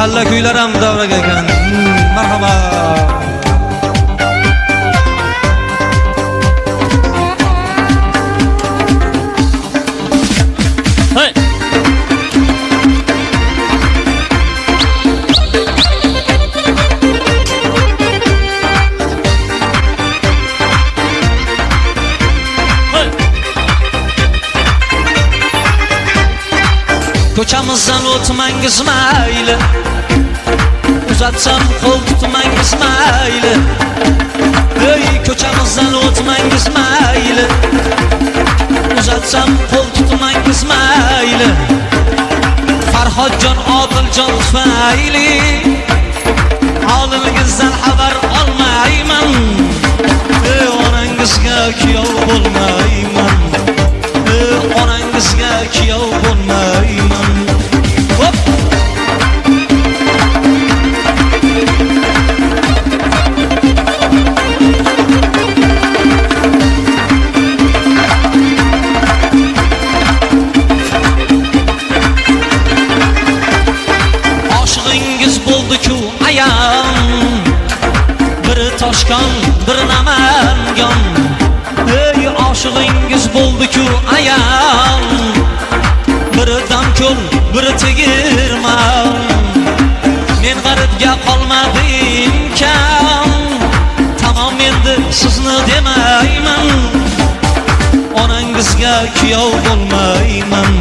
mahalla kuylar ham davraga ekan. Marhaba. Ko'chamizdan o'tmangiz mayli, uzatsam qo'l tutmangiz mayli. Ey ko'chamizdan o'tmangiz mayli, uzatsam qo'l tutmangiz mayli. Farhodjon Odiljon tufayli oldingizdan xabar olmayman. Ey onangizga kuyov bo'lmayman. Ey onangizga kuyov bo'lmayman. Oshig'ingiz bo'ldi-ku ayam, biri Toshkon, biri Namangan. Ey oshig'ingiz bo'ldi-ku ayam, biri Damko'l, biri Tegirmon. Men g'aribga qolmadim kam, tamom endi sizni demayman. Onangizga kuyov bo'lmayman.